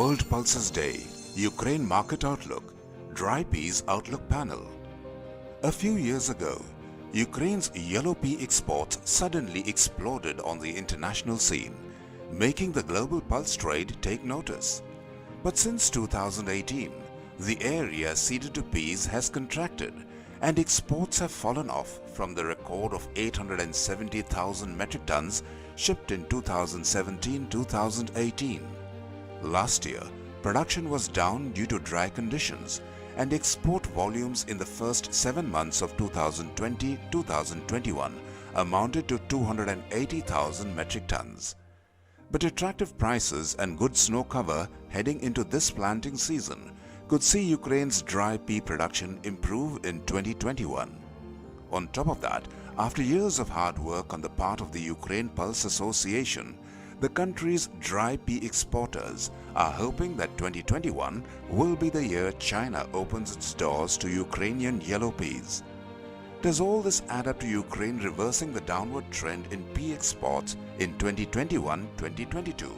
World Pulses Day, Ukraine Market Outlook, Dry Peas Outlook Panel. A few years ago, Ukraine's yellow pea exports suddenly exploded on the international scene, making the global pulse trade take notice. But since 2018, the area ceded to peas has contracted and exports have fallen off from the record of 870,000 metric tons shipped in 2017-2018. Last year, production was down due to dry conditions and export volumes in the first 7 months of 2020-2021 amounted to 280,000 metric tons. But attractive prices and good snow cover heading into this planting season could see Ukraine's dry pea production improve in 2021. On top of that, after years of hard work on the part of the Ukraine Pulse Association, the country's dry pea exporters are hoping that 2021 will be the year China opens its doors to Ukrainian yellow peas. Does all this add up to Ukraine reversing the downward trend in pea exports in 2021-2022?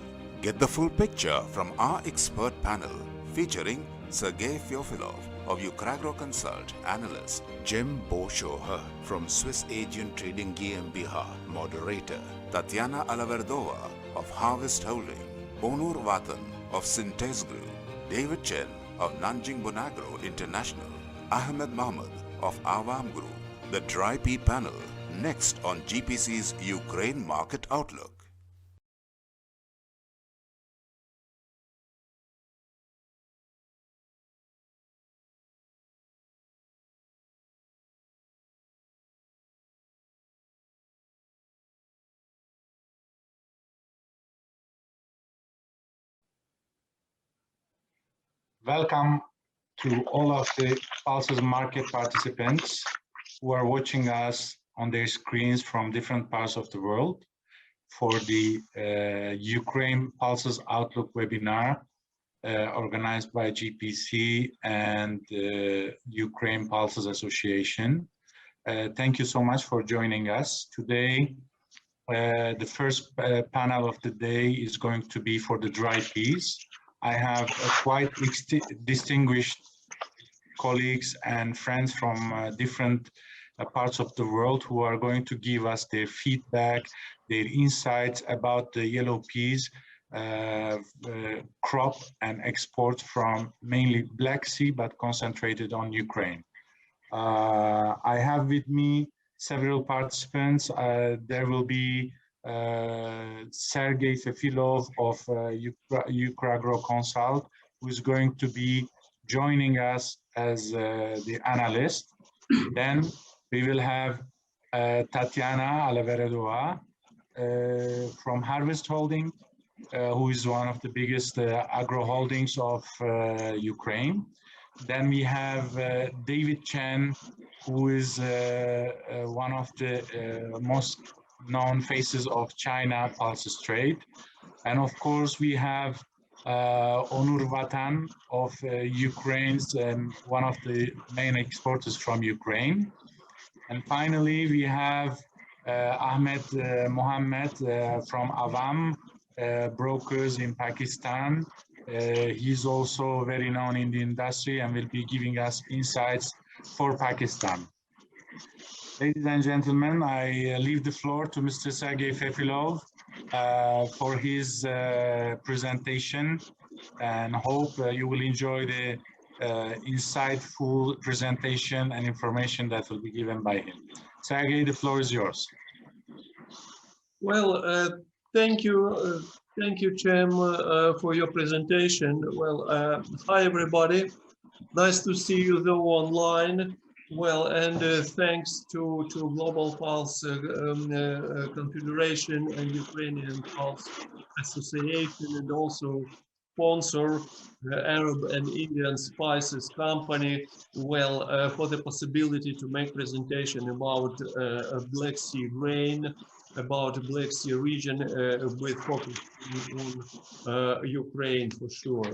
Get the full picture from our expert panel featuring Sergei Feofilov of Ukragro Consult, analyst, Jim Boshoha from Swiss Asian Trading GmbH, moderator, Tatiana Alaverdova of Harvest Holding, Onur Vatan of Syntes Group, David Chen of Nanjing Bonagro International, Ahmed Mahmoud of Awam Group. The Dry Pea Panel, next on GPC's Ukraine Market Outlook. Welcome to all of the Pulses market participants who are watching us on their screens from different parts of the world for the Ukraine Pulses Outlook webinar organized by GPC and Ukraine Pulses Association. Thank you so much for joining us. Today, the first panel of the day is going to be for the dry peas. I have quite distinguished colleagues and friends from different parts of the world who are going to give us their feedback, their insights about the yellow peas crop and exports from mainly Black Sea, but concentrated on Ukraine. I have with me several participants. There will be Sergei Feofilov of Ukragro Consult, who is going to be joining us as the analyst. Then we will have Tatiana Alaverdova from Harvest Holding, who is one of the biggest agro holdings of Ukraine. Then we have David Chen, who is one of the most known faces of China pulses trade. And of course, we have Onur Vatan of Ukraine's one of the main exporters from Ukraine. And finally, we have Ahmed Mohammed from Awam Brokers in Pakistan. He's also very known in the industry and will be giving us insights for Pakistan. Ladies and gentlemen, I leave the floor to Mr. Sergei Feofilov for his presentation, and hope you will enjoy the insightful presentation and information that will be given by him. Sergei, the floor is yours. Well, thank you, Cem, for your presentation. Well, hi everybody. Nice to see you though online. Well, and thanks to Global Pulse Confederation and Ukrainian Pulse Association, and also sponsor Arab and Indian Spices Company, well, for the possibility to make presentation about Black Sea grain, about Black Sea region with focus on Ukraine for sure.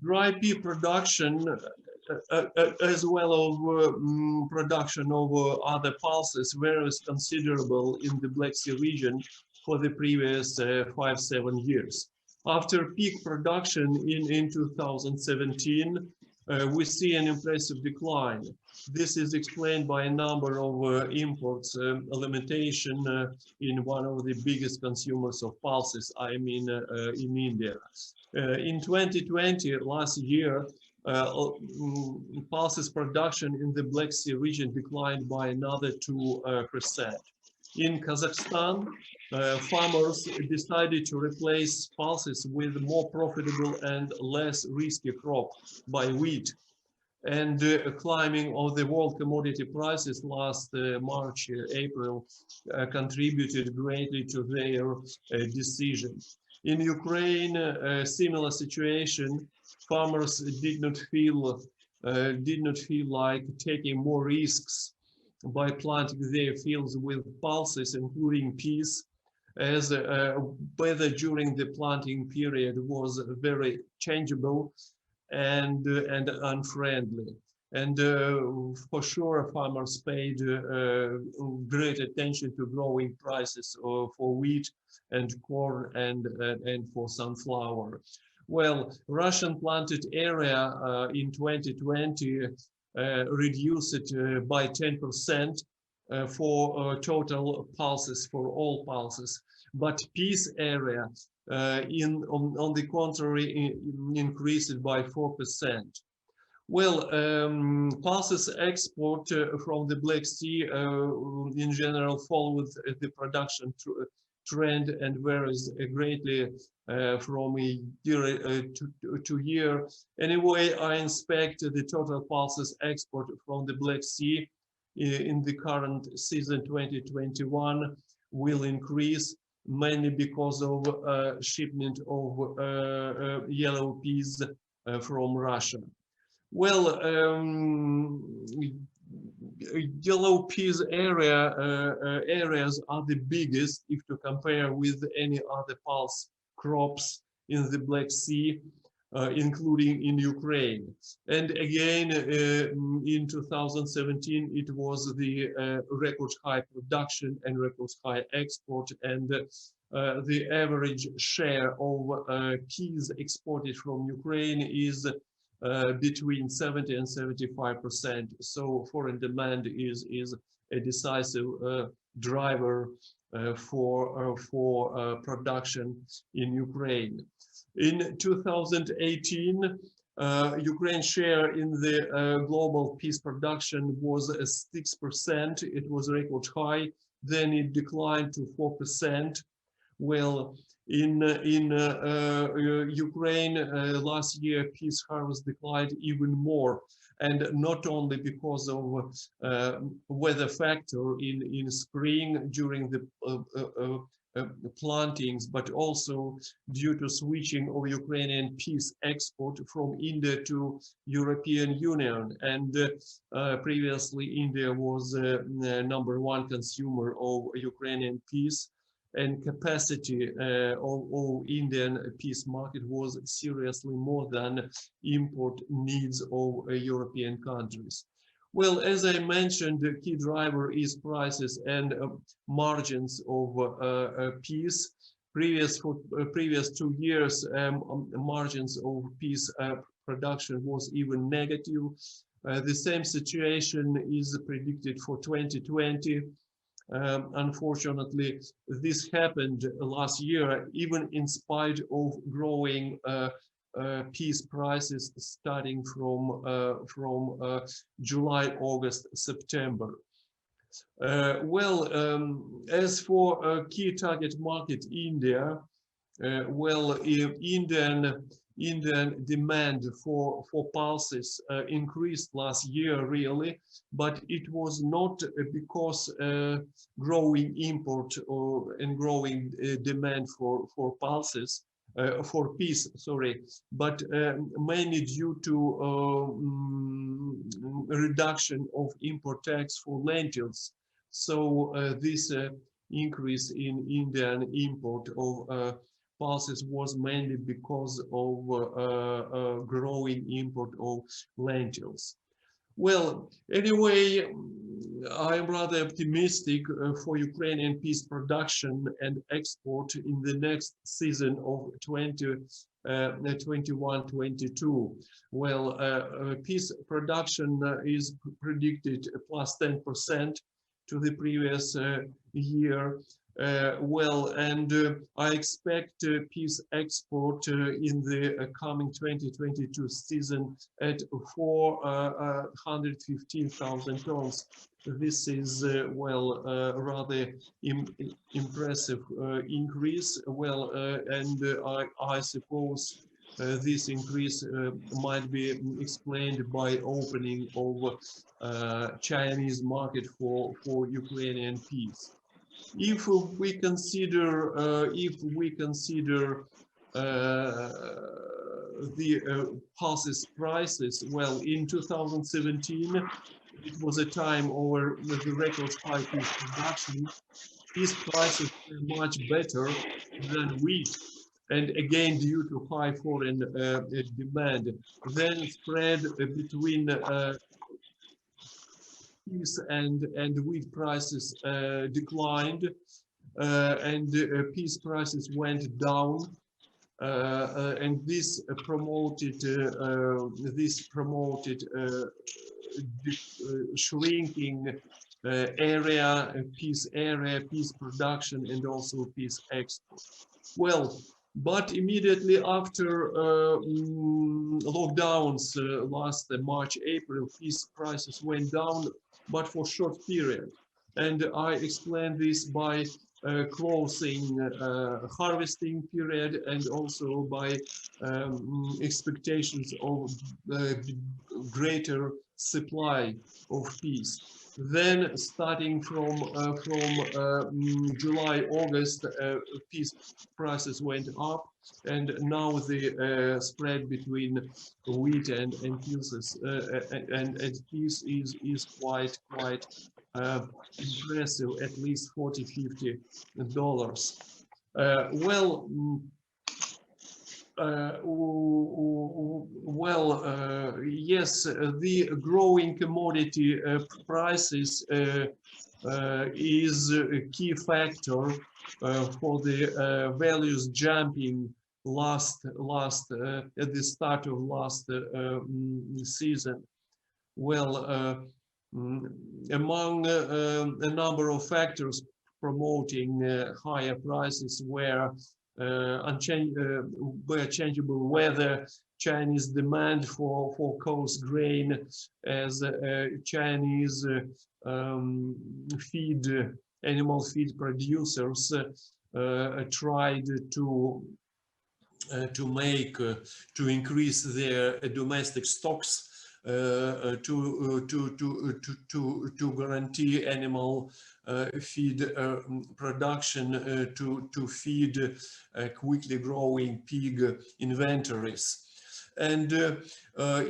Dry pea production as well as production of other pulses varies considerable in the Black Sea region for the previous 5-7 years. After peak production in 2017, we see an impressive decline. This is explained by a number of imports limitation in one of the biggest consumers of pulses, I mean in India. In 2020, last year, pulses production in the Black Sea region declined by another 2%. In Kazakhstan, farmers decided to replace pulses with more profitable and less risky crop by wheat. And climbing of the world commodity prices last March, April contributed greatly to their decision. In Ukraine, a similar situation. Farmers did not feel like taking more risks by planting their fields with pulses, including peas, as weather during the planting period was very changeable and unfriendly. And for sure, farmers paid great attention to growing prices for wheat and corn and for sunflower. Well, Russian planted area in 2020 reduced by 10% for total pulses, for all pulses, but peas area on the contrary increased by 4%. Well, pulses export from the Black Sea in general followed the production trend and varies greatly from year to year. Anyway, I inspect the total pulses export from the Black Sea in the current season 2021 will increase, mainly because of shipment of yellow peas from Russia. Well, yellow peas areas are the biggest if to compare with any other pulse crops in the Black Sea, including in Ukraine. And again, in 2017, it was the record high production and record high export, and the average share of peas exported from Ukraine is between 70 and 75%. So foreign demand is a decisive driver for production in Ukraine. In 2018, Ukraine's share in the global peas production was 6%. It was a record high. Then it declined to 4%. Well, in Ukraine last year, peas harvest declined even more, and not only because of weather factor in spring during the plantings, but also due to switching of Ukrainian peas export from India to European Union. And previously, India was #1 consumer of Ukrainian peas, and capacity of Indian peas market was seriously more than import needs of European countries. Well, as I mentioned, the key driver is prices and margins of peas. Previous 2 years, margins of peas production was even negative. The same situation is predicted for 2020. Unfortunately, this happened last year, even in spite of growing peas prices starting from July, August, September. As for key target market, India, Indian demand for pulses increased last year really, but it was not because growing import and growing demand for pulses, for peas, sorry, but mainly due to reduction of import tax for lentils. So this increase in Indian import of pulses was mainly because of growing import of lentils. Well, anyway, I'm rather optimistic for Ukrainian peace production and export in the next season of 2021-22. Well, peace production is predicted plus 10% to the previous year. I expect peace export in the coming 2022 season at 415,000 tons. This is rather impressive increase. I suppose this increase might be explained by opening of Chinese market for Ukrainian peace. If we consider the pulses prices, well, in 2017 it was a time over the record high peace production. These prices were much better than wheat, and again due to high foreign demand. Then spread between peas and wheat prices declined, and peas prices went down, and this promoted shrinking peas production, and also peas export. Well, but immediately after lockdowns last March, April, peas prices went down, but for short period. And I explained this by closing harvesting period, and also by expectations of greater supply of peas. Then, starting from July, August, peas prices went up, and now the spread between wheat and peas is quite impressive, at least $40–50. Yes, the growing commodity prices is a key factor for the values jumping at the start of last season. Well, among a number of factors promoting higher prices were changeable weather, Chinese demand for coarse grain, as Chinese animal feed producers tried to increase their domestic stocks to guarantee animal feed production to feed quickly growing pig inventories. And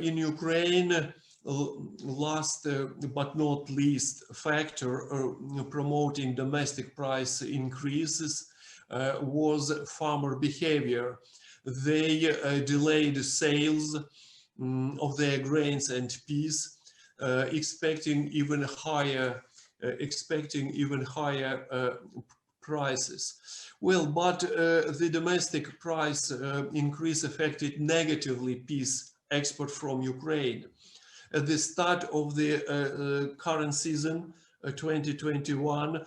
in Ukraine, last but not least factor promoting domestic price increases was farmer behavior. They delayed sales of their grains and peas, expecting even higher prices. Well, but the domestic price increase affected negatively peas export from Ukraine. At the start of the current season, 2021,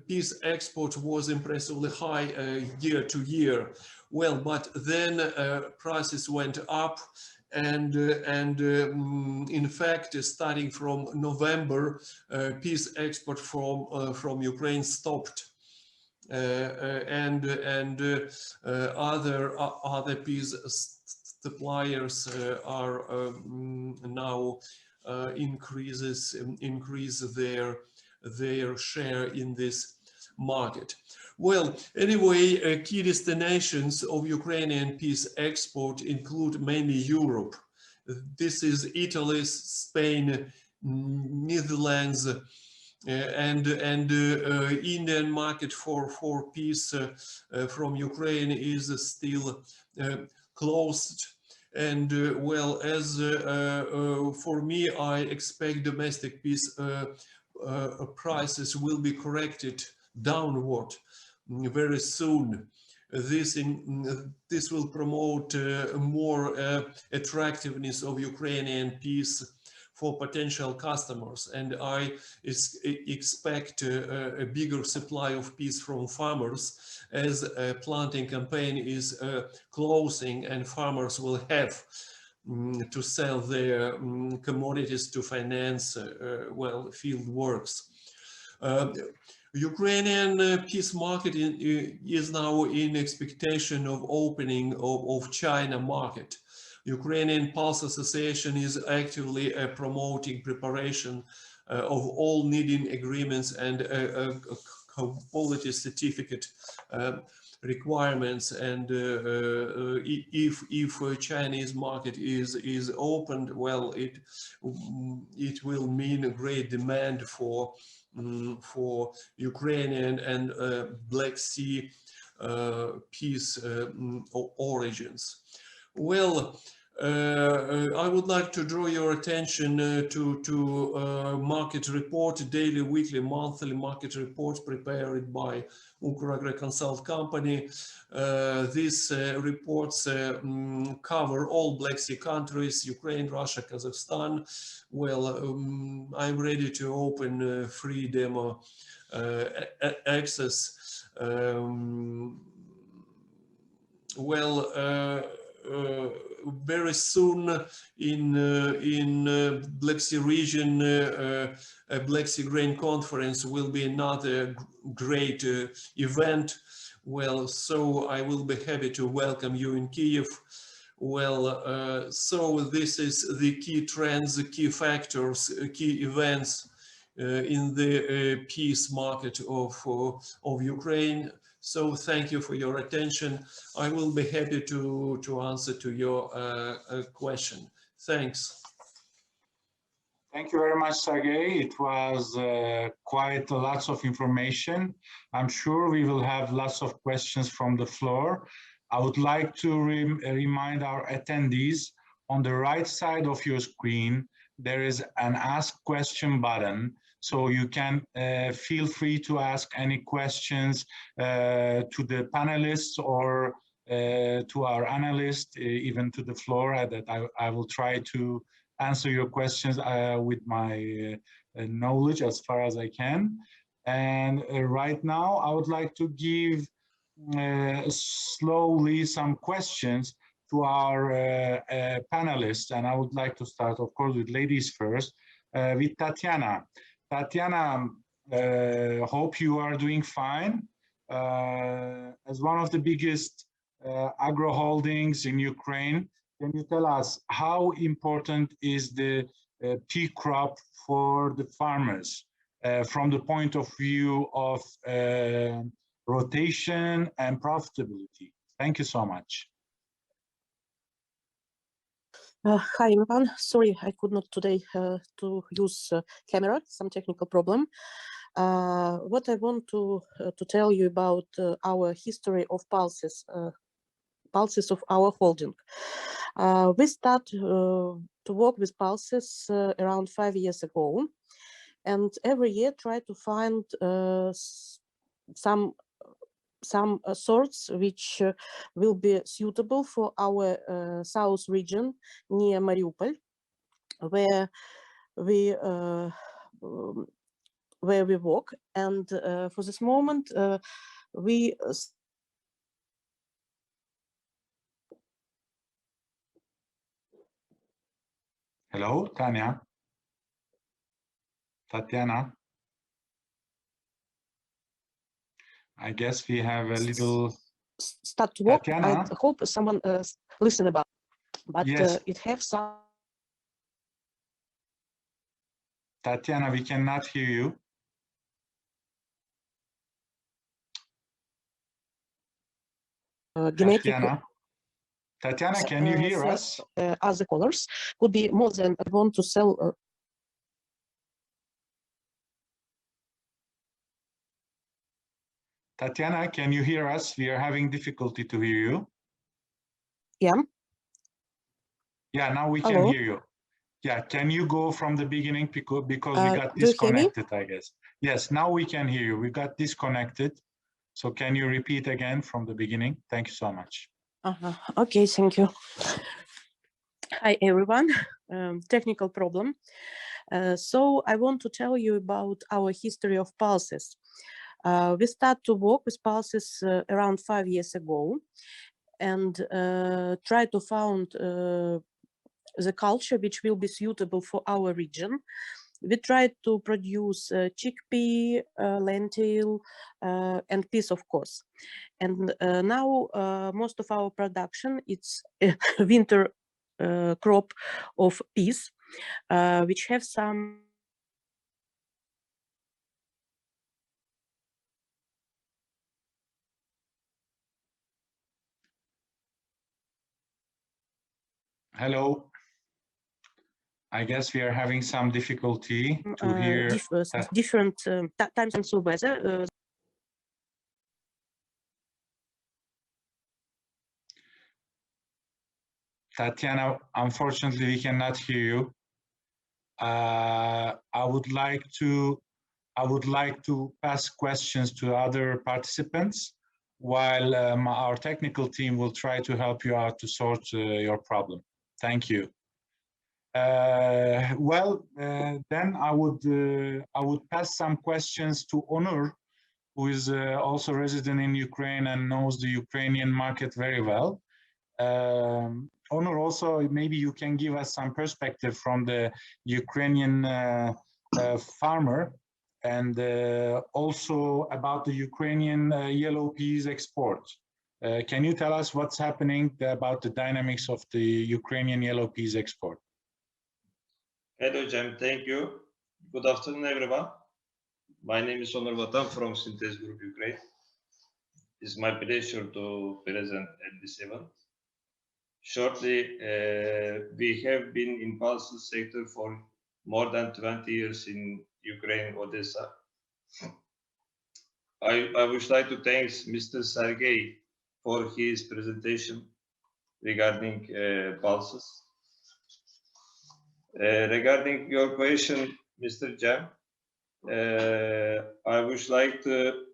peas export was impressively high year to year. Well, but then prices went up, and in fact, starting from November, peas export from Ukraine stopped, and other peas suppliers are now increase their share in this market. Well, anyway, key destinations of Ukrainian peas export include mainly Europe. This is Italy, Spain, Netherlands, and Indian market for peas from Ukraine is still closed. And well, as for me, I expect domestic peas prices will be corrected downward very soon. This will promote more attractiveness of Ukrainian peas for potential customers, and I expect a bigger supply of peas from farmers as a planting campaign is closing, and farmers will have to sell their commodities to finance well, field works. Ukrainian peas market is now in expectation of opening of China market. Ukrainian Pulse Association is actively promoting preparation of all needing agreements and quality certificate requirements. And if Chinese market is opened, well, it will mean a great demand for Ukrainian and Black Sea peas origins. Well, I would like to draw your attention to market report, daily, weekly, monthly market report prepared by Ukragro Consult Company. These reports cover all Black Sea countries, Ukraine, Russia, Kazakhstan. Well, I'm ready to open free demo access. Very soon in Black Sea region, a Black Sea Grain Conference will be another great event. Well, so I will be happy to welcome you in Kyiv. Well, so this is the key trends, the key factors, key events in the peace market of Ukraine. So thank you for your attention. I will be happy to answer to your question. Thanks. Thank you very much, Sergey. It was quite lots of information. I'm sure we will have lots of questions from the floor. I would like to remind our attendees, on the right side of your screen, there is an Ask Question button. So you can feel free to ask any questions to the panelists or to our analyst, even to the floor, that I will try to answer your questions with my knowledge as far as I can. And right now, I would like to give slowly some questions to our panelists. And I would like to start, of course, with ladies first, with Tatiana. Tatiana, hope you are doing fine. As one of the biggest agro holdings in Ukraine, can you tell us how important is the pea crop for the farmers from the point of view of rotation and profitability? Thank you so much. Hi, everyone. Sorry, I could not today to use camera, some technical problem. What I want to tell you about our history of pulses of our holding. We start to work with pulses around 5 years ago, and every year try to find some sorts which will be suitable for our south region near Mariupol, where we work. And for this moment, we Hello, Tanya. Tatiana. I guess we have a little start to work. Tatiana? I hope someone listen about, but yes. it have some. Tatiana, we cannot hear you. Genetic. Tatiana, can you hear us? Other colors could be more than I want to sell. Tatiana, can you hear us? We are having difficulty to hear you. Yeah. Yeah, now we can Hello? hear you. Yeah, can you go from the beginning because we got Do you hear me? disconnected, I guess. Yes, now we can hear you. We got disconnected. So can you repeat again from the beginning? Thank you so much. Okay, thank you. Hi, everyone. Technical problem. So I want to tell you about our history of pulses. We start to work with pulses around 5 years ago and try to found the culture which will be suitable for our region. We tried to produce chickpea, lentil, and peas, of course. And now most of our production, it's winter crop of peas, which have some Hello. I guess we are having some difficulty to hear. different times and so weather. Tatiana, unfortunately, we cannot hear you. I would like to pass questions to other participants while our technical team will try to help you out to sort your problem. Thank you. Then I would pass some questions to Onur, who is also resident in Ukraine and knows the Ukrainian market very well. Onur, also maybe you can give us some perspective from the Ukrainian farmer and also about the Ukrainian yellow peas export. Can you tell us what's happening about the dynamics of the Ukrainian yellow peas export? Hello, Cem. Thank you. Good afternoon, everyone. My name is Onur Vatan from Synthese Group Ukraine. It's my pleasure to present at this event. Shortly, we have been in pulses sector for more than 20 years in Ukraine, Odessa. I would like to thank Mr. Sergey for his presentation regarding pulses. Regarding your question, Mr. Cem, I would like to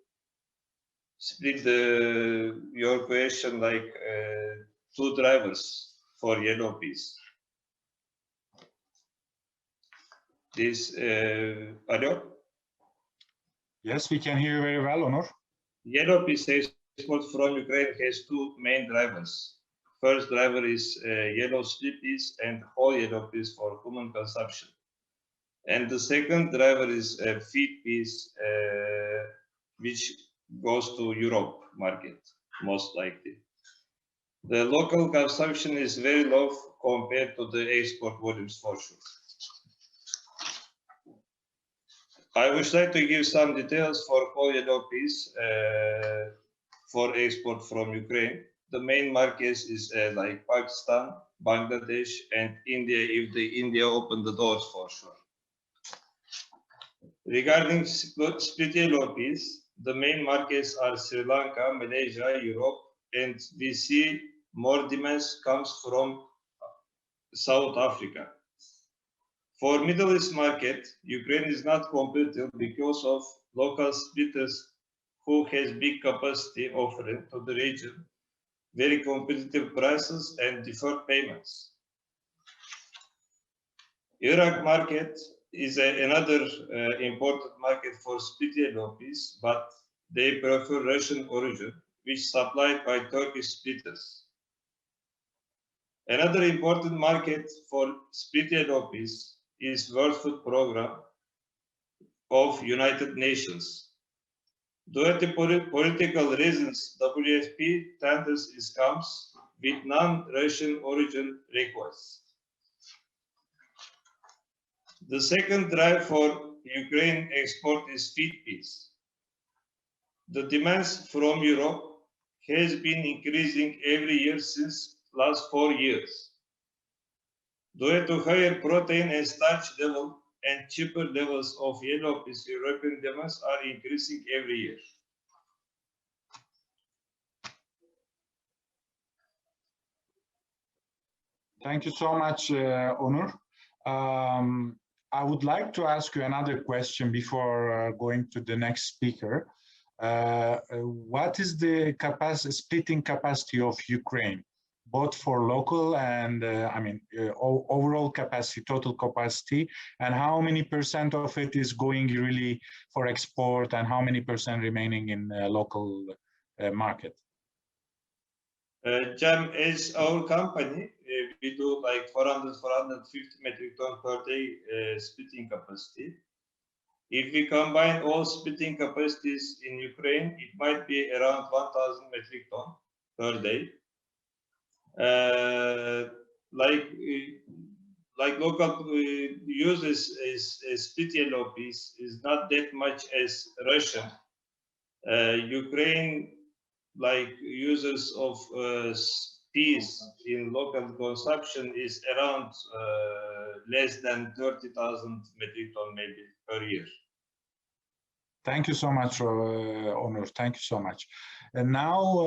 split your question like two drivers for yellow peas. This, hello? Yes, we can hear you very well, Onur. Yellow peas export from Ukraine has two main drivers. First driver is yellow split peas and whole yellow peas for human consumption. And the second driver is feed peas, which goes to Europe market, most likely. The local consumption is very low compared to the export volumes for sure. I would like to give some details for whole yellow peas for export from Ukraine. The main markets is like Pakistan, Bangladesh, and India, if the India open the doors for sure. Regarding split yellow peas, the main markets are Sri Lanka, Malaysia, Europe, and we see more demands comes from South Africa. For Middle East market, Ukraine is not competitive because of local splitters who has big capacity offering to the region, very competitive prices and deferred payments. Iraq market is another important market for split yellow peas, but they prefer Russian origin, which supplied by Turkish splitters. Another important market for split yellow peas is World Food Program of United Nations. Due to political reasons, WFP tenders comes with non-Russian origin requests. The second drive for Ukraine export is feed peas. The demands from Europe has been increasing every year since last 4 years. Due to higher protein and starch level and cheaper levels of yellow peas, European demands are increasing every year. Thank you so much, Onur. I would like to ask you another question before going to the next speaker. What is the splitting capacity of Ukraine, both for local and overall capacity, total capacity, and how many percent of it is going really for export, and how many percent remaining in local market? Cem, as our company, we do like 450 metric ton per day splitting capacity. If we combine all splitting capacities in Ukraine, it might be around 1,000 metric ton per day. Like local uses is split yellow peas is not that much as Russian. Ukraine, like users of peas in local consumption is around less than 30,000 metric ton maybe per year. Thank you so much, Onur. Thank you so much. And now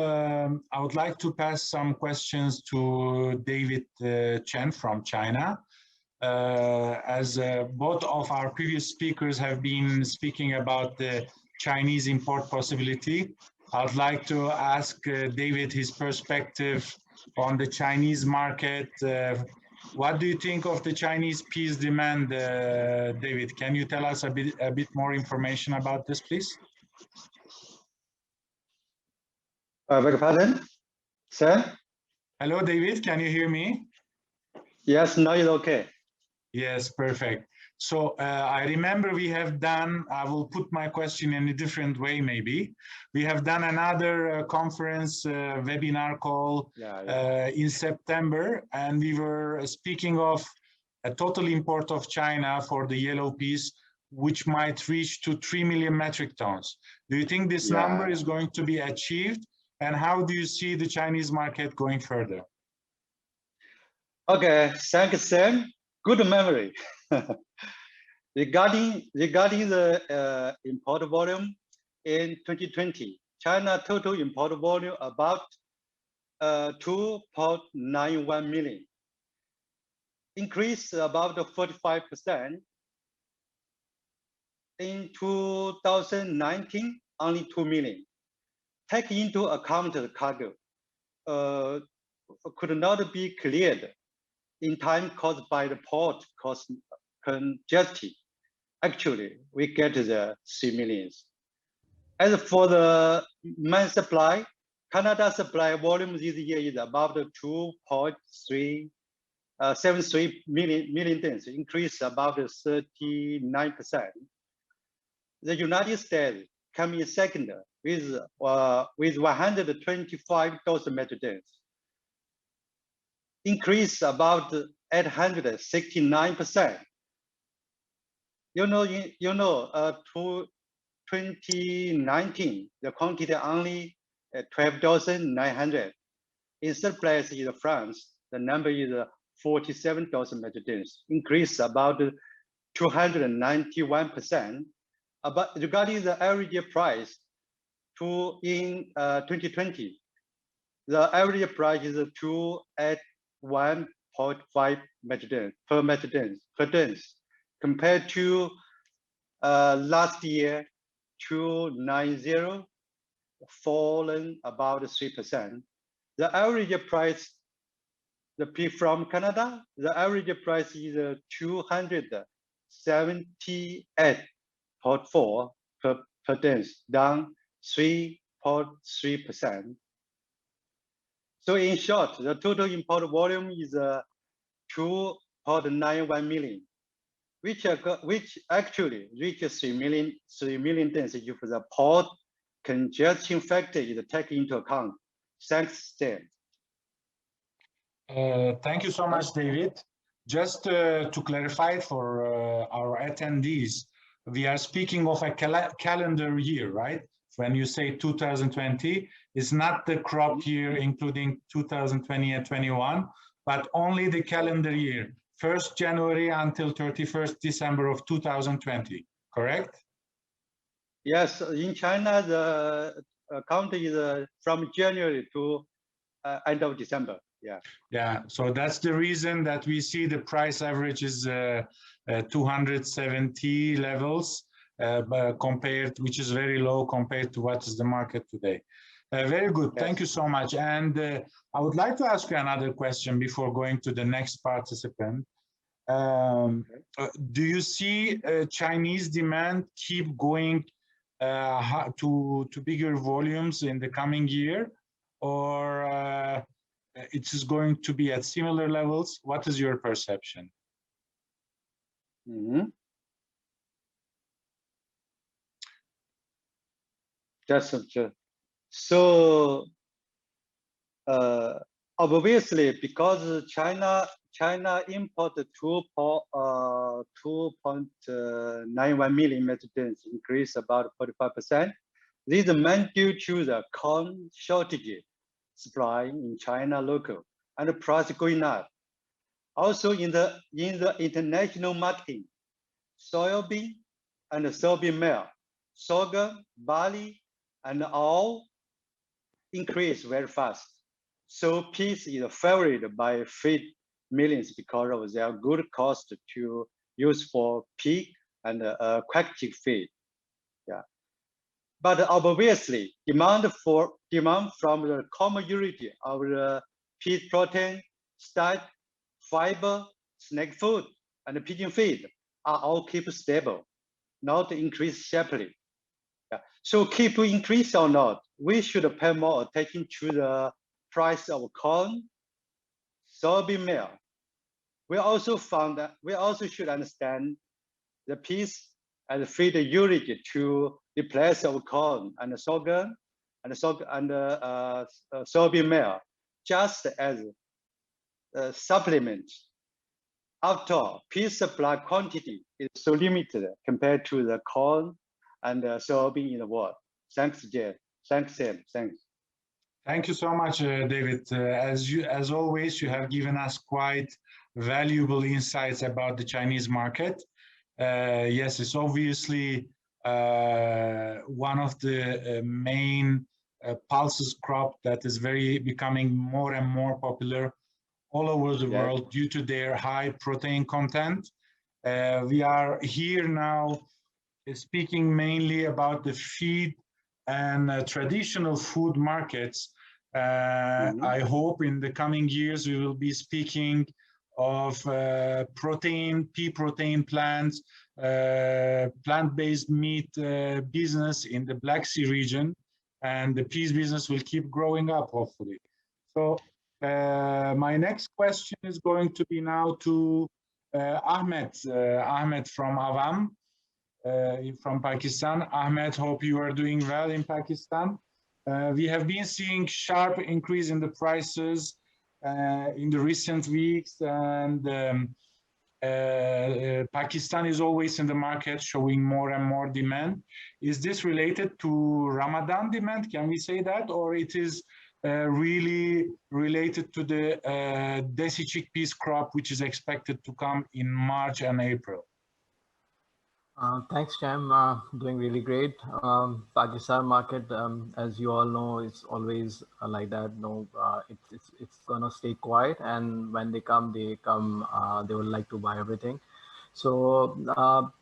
I would like to pass some questions to David Chen from China. As both of our previous speakers have been speaking about the Chinese import possibility, I'd like to ask David his perspective on the Chinese market. What do you think of the Chinese peas demand, David? Can you tell us a bit more information about this, please? Beg your pardon, sir? Hello, David. Can you hear me? Yes, now it's okay. Yes, perfect. So I remember we have done, I will put my question in a different way maybe. We have done another conference webinar call in September, and we were speaking of a total import of China for the yellow peas, which might reach to 3 million metric tons. Do you think this number is going to be achieved? And how do you see the Chinese market going further? Okay, thanks, Sam. Good memory. Regarding the import volume in 2020, China total import volume about 2.91 million, increase about 45%. In 2019, only 2 million. Take into account the cargo could not be cleared in time caused by the port congestion. Actually, we get the 3 million. As for the main supply, Canada supply volume this year is about 2.73 million tons, increase about 39%. The United States came in second with 125,000 metric tons, increase about 869%. You know, 2019, the quantity only 12,900. In third place is France. The number is 47,000 metric tons, increase about 291%. But regarding the average price, in 2020, the average price is 281.5 per metric ton, compared to last year 290, fallen about 3%. The average price, the pea from Canada, the average price is 278.4 per ton, down 3.3%. So in short, the total import volume is 2.91 million, which actually reaches 3 million tons if the port congestion factor is taken into account. Thanks, Stan. Thank you so much, David. Just to clarify for our attendees, we are speaking of a calendar year, right? When you say 2020, it's not the crop year, including 2020 and 21, but only the calendar year, 1st January until 31st December of 2020, correct? Yes, in China, the count is from January to end of December. Yeah, so that's the reason that we see the price average is 270 levels, but which is very low compared to what is the market today. Very good. Yes. Thank you so much. And I would like to ask you another question before going to the next participant. Do you see Chinese demand keep going to bigger volumes in the coming year, or it is going to be at similar levels? What is your perception? Mm-hmm. Just so obviously, because China imported 2.91 million metric tons, increase about 45%. This is mainly due to the corn shortage supply in China local and the price going up. Also in the international marketing, soybean and soybean meal, sorghum, barley, and all increase very fast. So peas is favored by feed millions because of their good cost to use for pig and aquatic feed. Yeah. But obviously, demand from the community of the pig protein, starch, fiber, snack food, and pigeon feed are all keep stable, not increase sharply. Yeah. So keep increase or not, we should pay more attention to the price of corn, soybean meal. We also found that we also should understand the peas and feed unit to replace of corn and sorghum and soybean meal, just as a supplement. After all, pea supply quantity is so limited compared to the corn and soybean in the world. Thanks, Jay. Thanks, Sam. Thanks. Thank you so much, David. As always, you have given us quite valuable insights about the Chinese market. Yes, it's obviously one of the main pulses crop that is becoming more and more popular all over the world due to their high protein content. We are here now speaking mainly about the feed and traditional food markets. I hope in the coming years we will be speaking of pea protein plants, plant-based meat business in the Black Sea region, and the peas business will keep growing up, hopefully. So my next question is going to be now to Ahmed from Avam, from Pakistan. Ahmed, hope you are doing well in Pakistan. We have been seeing sharp increase in the prices in the recent weeks, and Pakistan is always in the market showing more and more demand. Is this related to Ramadan demand? Can we say that? Or it is really related to the Desi chickpeas crop, which is expected to come in March and April? Thanks, Cam. Doing really great. Pakistan market, as you all know, is always like that. No, it's gonna stay quiet, and when they come, they would like to buy everything. So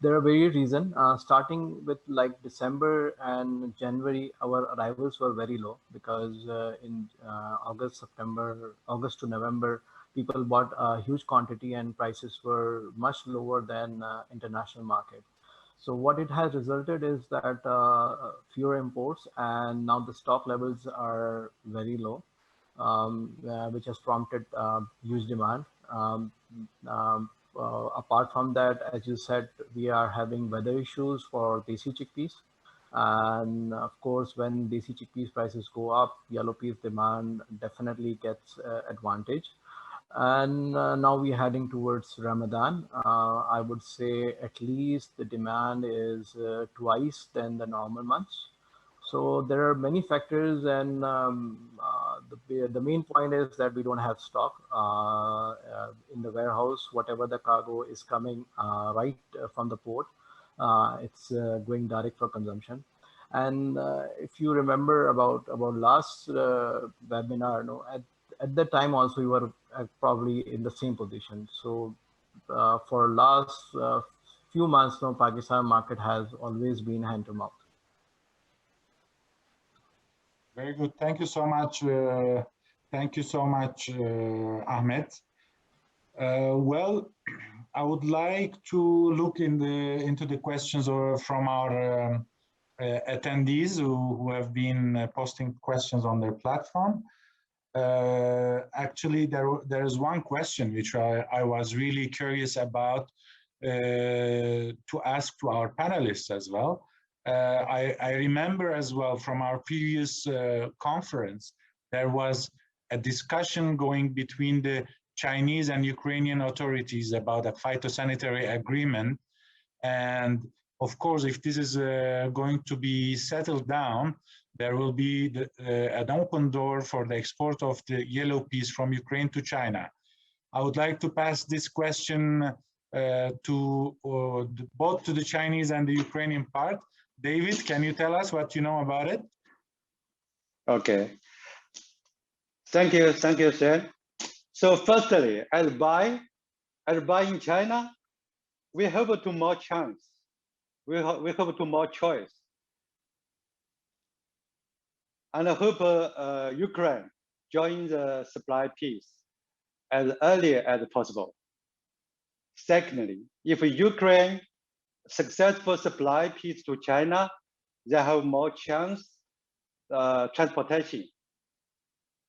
there are various reasons. Starting with like December and January, our arrivals were very low because in August to November, people bought a huge quantity and prices were much lower than international market. So what it has resulted is that fewer imports, and now the stock levels are very low, which has prompted huge demand. Apart from that, as you said, we are having weather issues for Desi chickpeas. And of course, when Desi chickpeas prices go up, yellow peas demand definitely gets advantage. And now we're heading towards Ramadan. I would say at least the demand is twice than the normal months. So there are many factors, and the main point is that we don't have stock in the warehouse. Whatever the cargo is coming right from the port, it's going direct for consumption. And if you remember about last webinar, at that time also we were probably in the same position. So for last few months now, Pakistan market has always been hand to mouth. Very good. Thank you so much. Thank you so much, Ahmed. Well, I would like to look into the questions from our attendees who have been posting questions on their platform. Actually, there is one question which I was really curious about to ask to our panelists as well. I remember as well from our previous conference, there was a discussion going between the Chinese and Ukrainian authorities about a phytosanitary agreement. And of course, if this is going to be settled down, there will be an open door for the export of the yellow peas from Ukraine to China. I would like to pass this question to both to the Chinese and the Ukrainian part. David, can you tell us what you know about it? Okay. Thank you, sir. So firstly, as buy in China, we have to more chance. We have to more choice. And I hope Ukraine join the supply peace as early as possible. Secondly, if Ukraine successful supply peace to China, they have more chance transportation.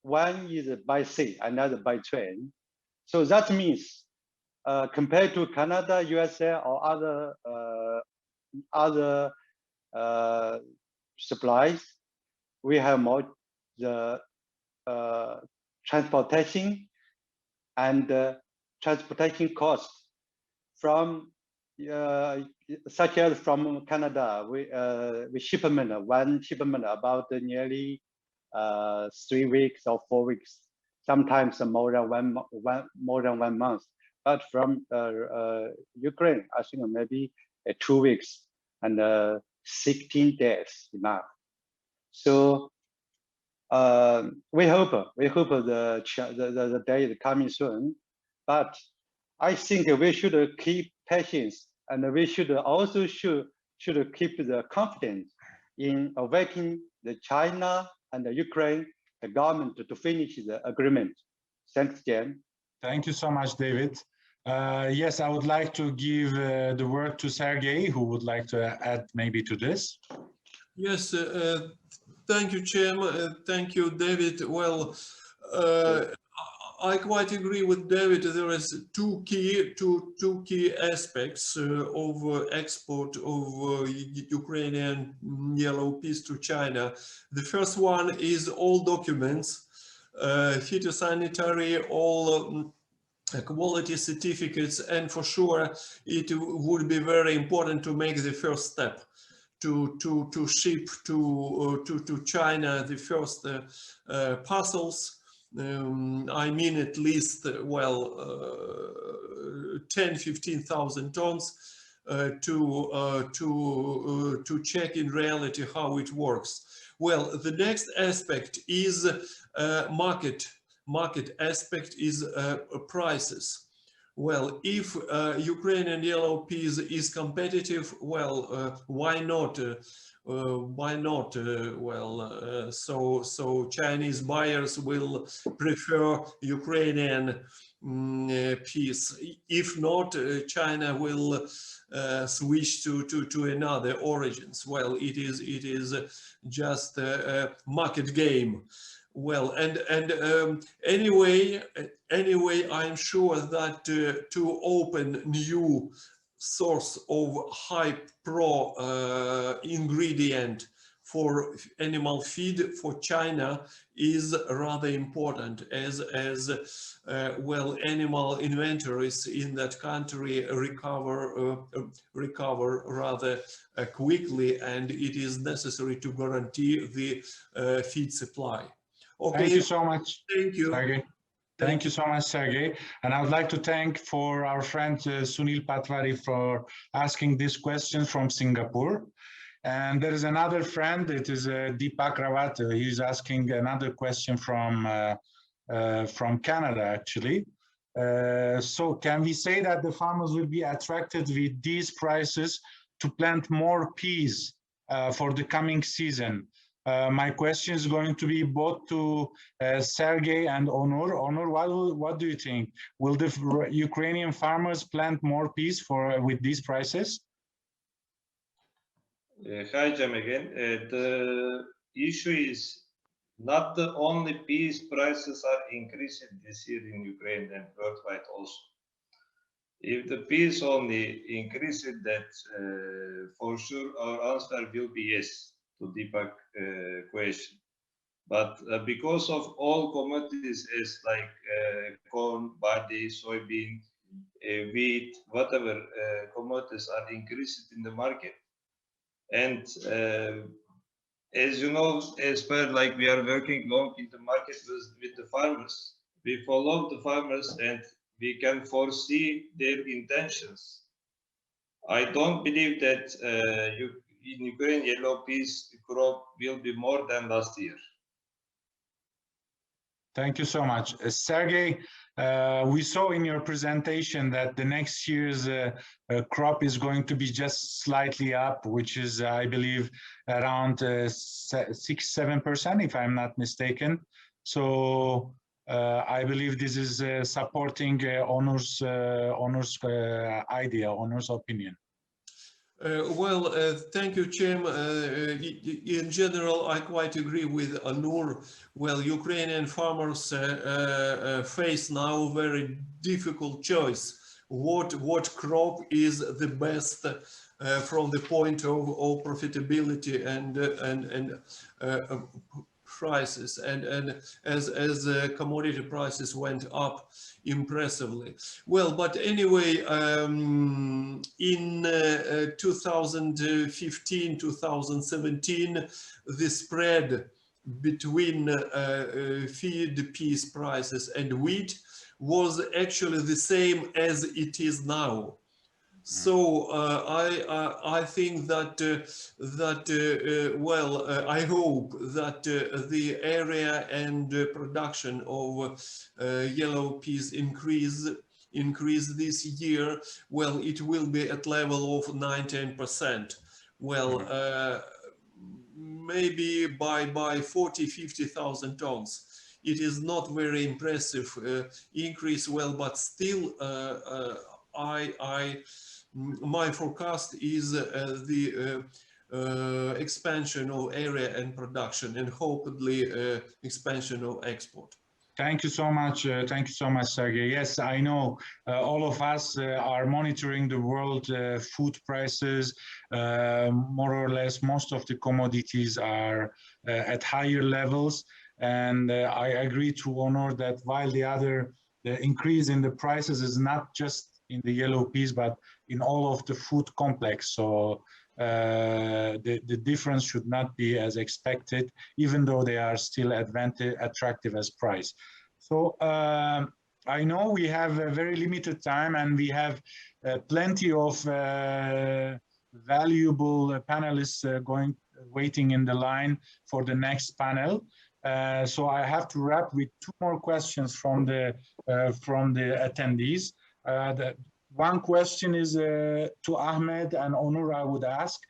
One is by sea, another by train. So that means compared to Canada, USA, or other supplies, we have more the transportation and transportation costs from such as from Canada. We shipment one shipment about nearly 3 weeks or 4 weeks, sometimes more than one month. But from Ukraine, I think maybe 2 weeks and 16 days enough. So we hope the day is coming soon. But I think we should keep patience, and we should also should keep the confidence in awaiting the China and the Ukraine, the government to finish the agreement. Thanks, Jen. Thank you so much, David. Yes, I would like to give the word to Sergey, who would like to add maybe to this. Yes, thank you, Chairman. Thank you, David. Well, I quite agree with David. There is two key aspects of export of Ukrainian yellow peas to China. The first one is all documents, phytosanitary, all quality certificates, and for sure it would be very important to make the first step to ship to China the first parcels. I mean at least 10-15,000 tons to check in reality how it works. Well, the next aspect is market aspect is prices. Well, if Ukrainian yellow peas is competitive, well, why not? So Chinese buyers will prefer Ukrainian peas. If not, China will switch to another origins. Well, it is just a market game. Well, and anyway, I'm sure that to open new source of high pro ingredient for animal feed for China is rather important, as animal inventories in that country recover rather quickly, and it is necessary to guarantee the feed supply. Okay. Thank you so much. Thank you. Sergey. Thank you so much, Sergey. And I would like to thank for our friend Sunil Patwari for asking this question from Singapore. And there is another friend, it is Deepak Rawat. He's asking another question from from Canada, actually. So can we say that the farmers will be attracted with these prices to plant more peas for the coming season? My question is going to be both to Sergey and Onur. Onur, what do you think? Will the Ukrainian farmers plant more peas with these prices? Hi, Jam again. The issue is not the only peas prices are increasing this year in Ukraine and worldwide also. If the peas only increases, that for sure our answer will be yes to Deepak question. But because of all commodities as like corn, barley, soybean, wheat, whatever commodities are increasing in the market, and as you know, as per like we are working long in the market with the farmers, we follow the farmers and we can foresee their intentions. I don't believe that in Ukraine yellow peas crop will be more than last year. Thank you so much. Sergey, we saw in your presentation that the next year's crop is going to be just slightly up, which is, I believe, around 6-7%, if I'm not mistaken. So I believe this is supporting Onur's idea, Onur's opinion. Thank you, Cem. In general, I quite agree with Onur. Well, Ukrainian farmers face now a very difficult choice. What crop is the best from the point of profitability and prices, and as commodity prices went up impressively. Well, but anyway, in 2015, 2017, the spread between feed peas prices and wheat was actually the same as it is now. So I think that I hope that the area and production of yellow peas increase this year. Well, it will be at level of 19%. Well, maybe by 40-50,000 tons. It is not very impressive increase. Well, but still, my forecast is the expansion of area and production, and hopefully expansion of export. Thank you so much. Thank you so much, Sergey. Yes, I know all of us are monitoring the world food prices. More or less, most of the commodities are at higher levels. And I agree to Onur that while the increase in the prices is not just in the yellow peas, but in all of the food complex. So the difference should not be as expected, even though they are still attractive as price. So I know we have a very limited time, and we have plenty of valuable panelists waiting in the line for the next panel. So I have to wrap with two more questions from the attendees. One question is to Ahmed and Onur. I would ask,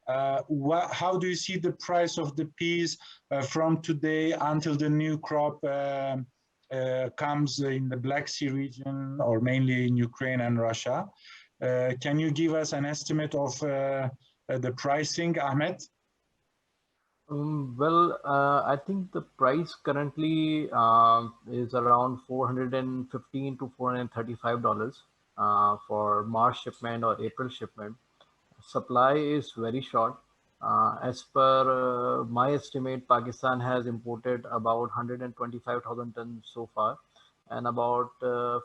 how do you see the price of the peas from today until the new crop comes in the Black Sea region, or mainly in Ukraine and Russia? Can you give us an estimate of the pricing, Ahmed? I think the price currently is around $415 to $435 for March shipment or April shipment. Supply is very short. As per my estimate, Pakistan has imported about 125,000 tons so far, and about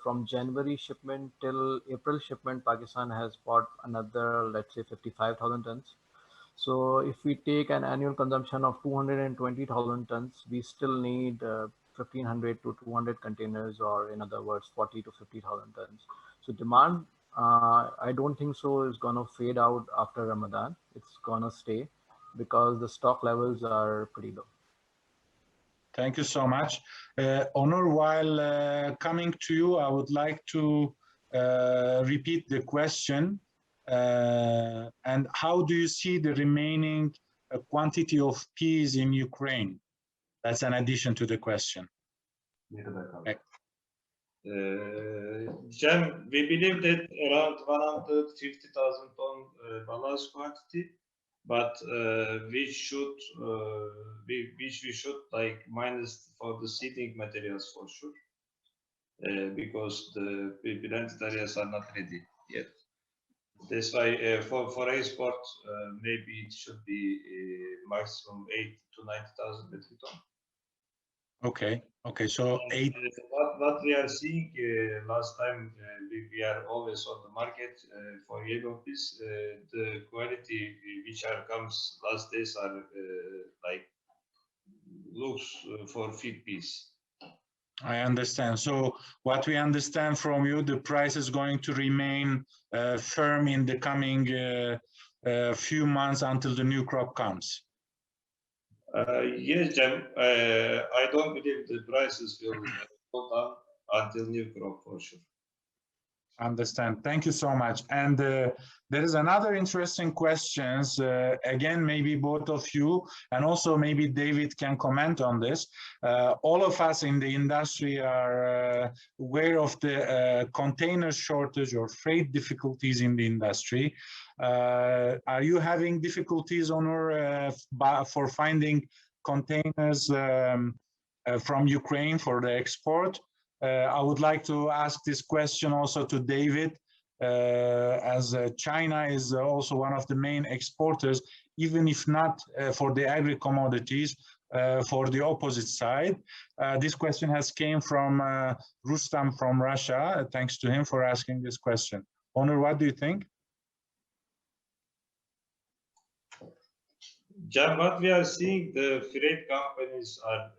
from January shipment till April shipment, Pakistan has bought another, let's say, 55,000 tons. So if we take an annual consumption of 220,000 tons, we still need 1,500 to 200 containers, or in other words, 40 to 50,000 tons. So demand, I don't think so is gonna fade out after Ramadan. It's gonna stay because the stock levels are pretty low. Thank you so much. Onur, while coming to you, I would like to repeat the question. And how do you see the remaining quantity of peas in Ukraine? That's an addition to the question. Cem, we believe that around 150,000 ton ballast quantity, but which we should like minus for the seeding materials for sure, because the planted areas are not ready yet. That's why for export, maybe it should be maximum 80 to 90,000 metric ton. Okay, so And, 8. what we are seeing last time, we are always on the market for yellow peas. The quality which comes last days are like looks for feed peas. I understand. So what we understand from you, the price is going to remain firm in the coming few months until the new crop comes. Yes, Cem. I don't believe the prices will go down until new crop for sure. Understand. Thank you so much. And there is another interesting questions. Again, maybe both of you, and also maybe David can comment on this. All of us in the industry are aware of the container shortage or freight difficulties in the industry. Are you having difficulties, Onur, for finding containers from Ukraine for the export? I would like to ask this question also to David, as China is also one of the main exporters, even if not for the agri-commodities, for the opposite side. This question has came from Rustam from Russia. Thanks to him for asking this question. Onur, what do you think? Cem, what we are seeing, the freight companies are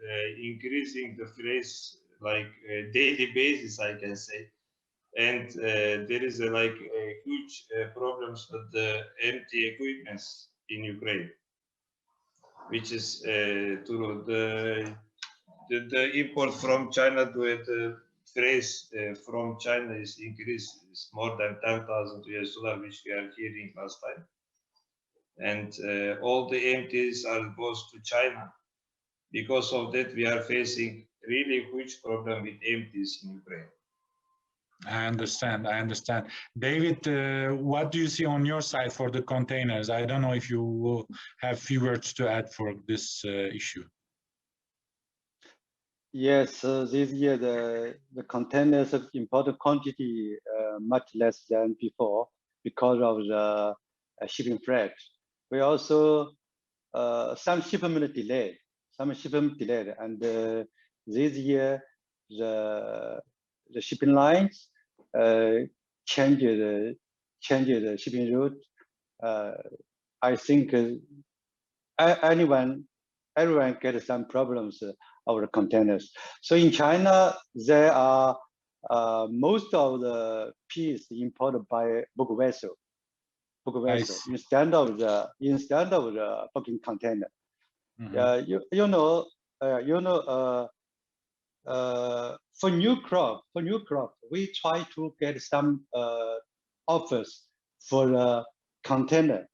increasing the freights like daily basis, I can say, and there is like huge problems with the empty equipments in Ukraine, which is true. The import from China to the freights from China is increased. It's more than $10,000, which we are hearing last time, and all the empties are goes to China. Because of that, we are facing really huge problem with empties in Ukraine. I understand. David, what do you see on your side for the containers? I don't know if you will have few words to add for this issue. Yes, this year the containers of imported quantity much less than before because of the shipping freight. We also some shipment delayed, and this year the shipping lines changed the shipping route. I think everyone gets some problems of the containers. So in China, there are most of the peas imported by book vessel instead of the booking container. For new crop, we try to get some offers for the container,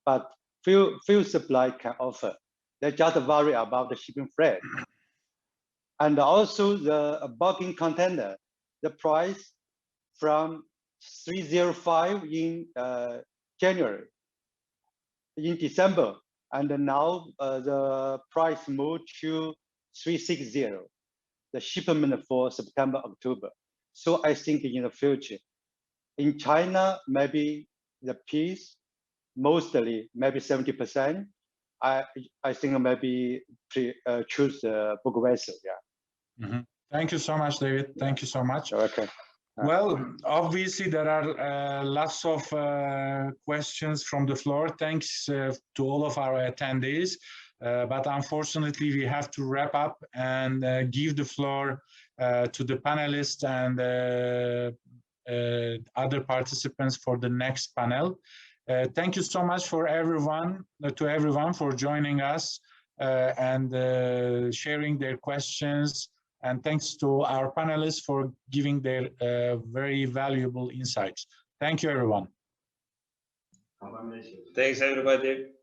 but few supply can offer. They just worry about the shipping freight. And also the bulking container, the price from 305 in January, in December, and now the price moved to 360, the shipment for September, October. So I think in the future, in China, maybe the peas, mostly maybe 70%. I think maybe choose the book vessel. Yeah. Thank you so much, David. Thank you so much. Okay. Well, obviously there are lots of questions from the floor. Thanks to all of our attendees. But unfortunately, we have to wrap up and give the floor to the panelists and other participants for the next panel. Thank you so much for everyone for joining us. and sharing their questions. And thanks to our panelists for giving their very valuable insights. Thank you, everyone. Thanks, everybody.